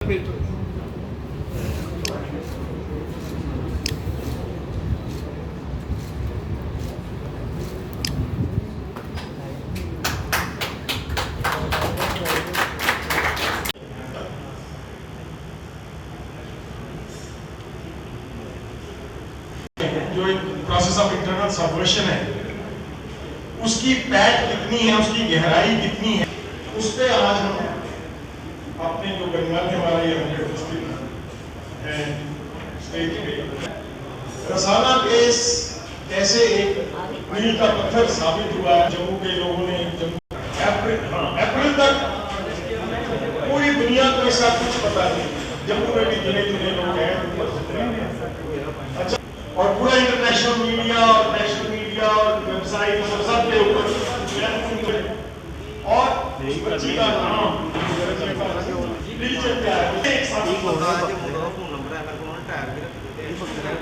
भेज दो। जो एक प्रोसेस ऑफ इंटरनल सबवर्शन है, उसकी पैठ कितनी है, उसकी गहराई कितनी है, उस पे आज हम अपने जो गणमान्य हमारा ये है स्टेज पे रसाना केस कैसे एक मील का पत्थर साबित हुआ। जम्मू के लोगों ने अप्रैल तक पूरी दुनिया को इसका कुछ पता नहीं, जम्मू में भी गिने चुने लोग हैं। अच्छा, और पूरा इंटरनेशनल मीडिया और नेशनल मीडिया और वेबसाइट सब के ऊपर और बच्ची का नाम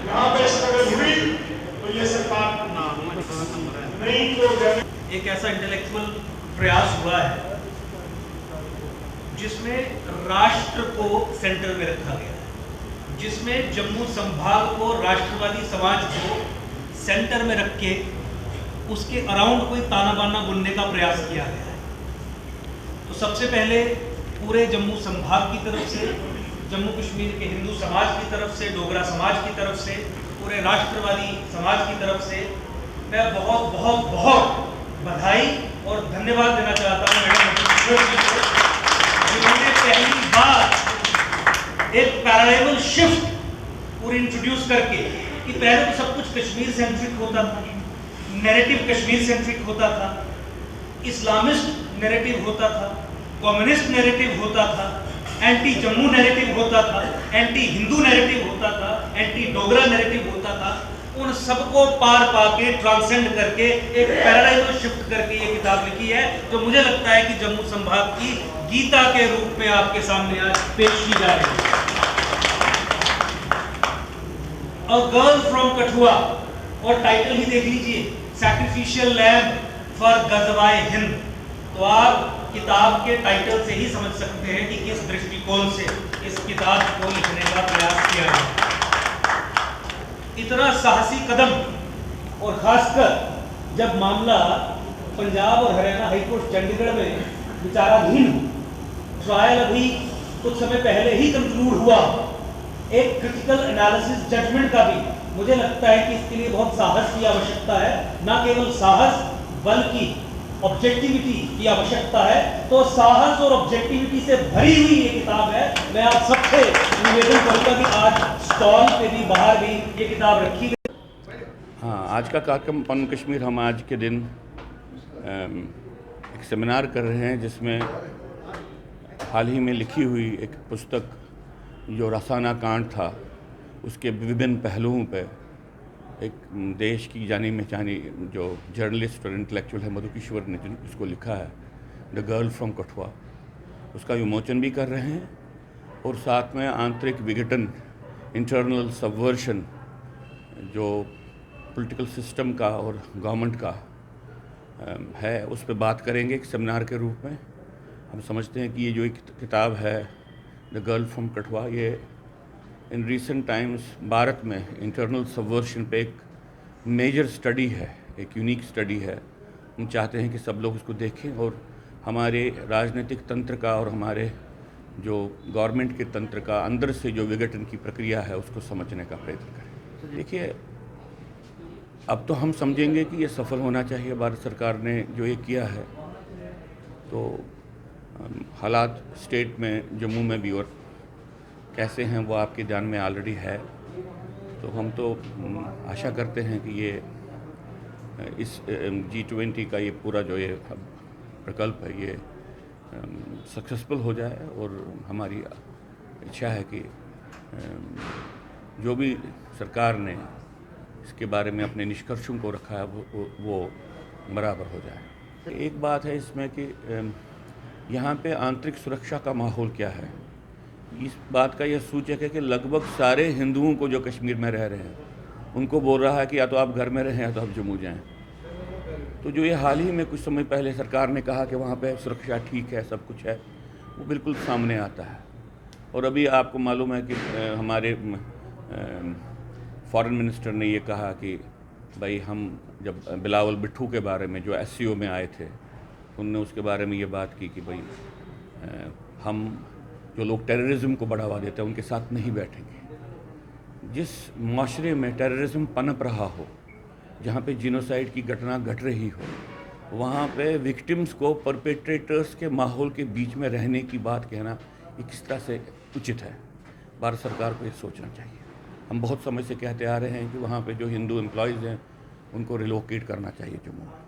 यहाँ पे स्ट्रगल हुई तो ये सरकार नहीं तो एक ऐसा इंटेलेक्चुअल प्रयास हुआ है जिसमें राष्ट्र को सेंटर में रखा गया है, जिसमें जम्मू संभाग को, राष्ट्रवादी समाज को सेंटर में रख के उसके अराउंड कोई ताना बाना बुनने का प्रयास किया गया है। तो सबसे पहले पूरे जम्मू संभाग की तरफ से, जम्मू कश्मीर के हिंदू समाज की तरफ से, डोगरा समाज की तरफ से, पूरे राष्ट्रवादी समाज की तरफ से मैं बहुत बहुत बहुत बधाई और धन्यवाद देना चाहता हूँ मैडम जिन्होंने पहली बार एक पैराडाइमल शिफ्ट पूरी इंट्रोड्यूस करके कि पहले तो सब कुछ कश्मीर सेंट्रिक होता था, नैरेटिव कश्मीर सेंट्रिक होता था, इस्लामिस्ट नैरेटिव होता था, कम्युनिस्ट नैरेटिव होता था, एंटी जम्मू नैरेटिव होता था, एंटी हिंदू नैरेटिव होता था, एंटी डोगरा नैरेटिव होता था। उन सबको पार पाके ट्रांसेंड करके एक पैराडाइम शिफ्ट करके ये किताब लिखी है, जो मुझे लगता है कि जम्मू संभाग की गीता के रूप में आपके सामने आज पेश की जा रही है। अ गर्ल फ्रॉम कठुआ, और टाइटल ही देख लीजिए, सैक्रिफिशियल लैम्ब फॉर गजवाए हिंद। तो आप किताब के टाइटल से ही समझ सकते हैं कि किस दृष्टिकोण से इस किताब को लिखने का प्रयास किया गया। इतना साहसी कदम, और खासकर जब मामला पंजाब और हरियाणा हाईकोर्ट चंडीगढ़ में विचाराधीन हो, ट्रायल अभी कुछ समय पहले ही कंक्लूड हुआ, एक क्रिटिकल एनालिसिस जजमेंट का भी मुझे लगता है कि इसके लिए बहुत साहस की आवश्यकता है, ना केवल साहस बल्कि ऑब्जेक्टिविटी की आवश्यकता है। तो साहस और ऑब्जेक्टिविटी से भरी हुई ये किताब है। मैं आप सबसे निवेदन करूंगा कि आज स्टॉल पे भी, बाहर भी ये किताब रखी गई। हाँ, आज का कार्यक्रम पन कश्मीर, हम आज के दिन एक सेमिनार कर रहे हैं जिसमें हाल ही में लिखी हुई एक पुस्तक जो रसाना कांड था, उसके विभिन्न पहलुओं पर एक देश की जानी पहचानी जो जर्नलिस्ट और इंटेलेक्चुअल है मधु किश्वर ने उसको लिखा है, द गर्ल फ्रॉम कठुआ, उसका विमोचन भी कर रहे हैं। और साथ में आंतरिक विघटन, इंटरनल सबवर्शन जो पॉलिटिकल सिस्टम का और गवर्नमेंट का है, उस पर बात करेंगे एक सेमिनार के रूप में। हम समझते हैं कि ये जो एक किताब है द गर्ल फ्रॉम कठुआ, ये इन रिसेंट टाइम्स भारत में इंटरनल सबवर्शन पे एक मेजर स्टडी है, एक यूनिक स्टडी है। हम चाहते हैं कि सब लोग उसको देखें और हमारे राजनीतिक तंत्र का और हमारे जो गवर्नमेंट के तंत्र का अंदर से जो विघटन की प्रक्रिया है उसको समझने का प्रयत्न करें। देखिए, अब तो हम समझेंगे कि ये सफल होना चाहिए। भारत सरकार ने जो ये किया है, तो हालात स्टेट में, जम्मू में भी और कैसे हैं वो आपके ध्यान में ऑलरेडी है। तो हम तो आशा करते हैं कि ये इस G20 का ये पूरा जो ये प्रकल्प है ये सक्सेसफुल हो जाए। और हमारी इच्छा है कि जो भी सरकार ने इसके बारे में अपने निष्कर्षों को रखा है वो बराबर हो जाए। एक बात है इसमें कि यहाँ पे आंतरिक सुरक्षा का माहौल क्या है, इस बात का यह सूचक है कि लगभग सारे हिंदुओं को जो कश्मीर में रह रहे हैं उनको बोल रहा है कि या तो आप घर में रहें या तो आप जम्मू जाएं। तो जो ये हाल ही में कुछ समय पहले सरकार ने कहा कि वहाँ पे सुरक्षा ठीक है, सब कुछ है, वो बिल्कुल सामने आता है। और अभी आपको मालूम है कि हमारे फॉरेन मिनिस्टर ने ये कहा कि भाई हम जब बिलावल भुट्टो के बारे में जो SCO में आए थे, उनने उसके बारे में ये बात की कि भाई हम जो लोग टेररिज्म को बढ़ावा देते हैं उनके साथ नहीं बैठेंगे। जिस माशरे में टेररिज्म पनप रहा हो, जहाँ पे जिनोसाइड की घटना घट रही हो, वहाँ पे विक्टिम्स को परपेट्रेटर्स के माहौल के बीच में रहने की बात कहना ये किस तरह से उचित है। भारत सरकार को ये सोचना चाहिए। हम बहुत समय से कहते आ रहे हैं कि वहाँ पे जो हिंदू एम्प्लॉयज़ हैं उनको रिलोकेट करना चाहिए जम्मू में।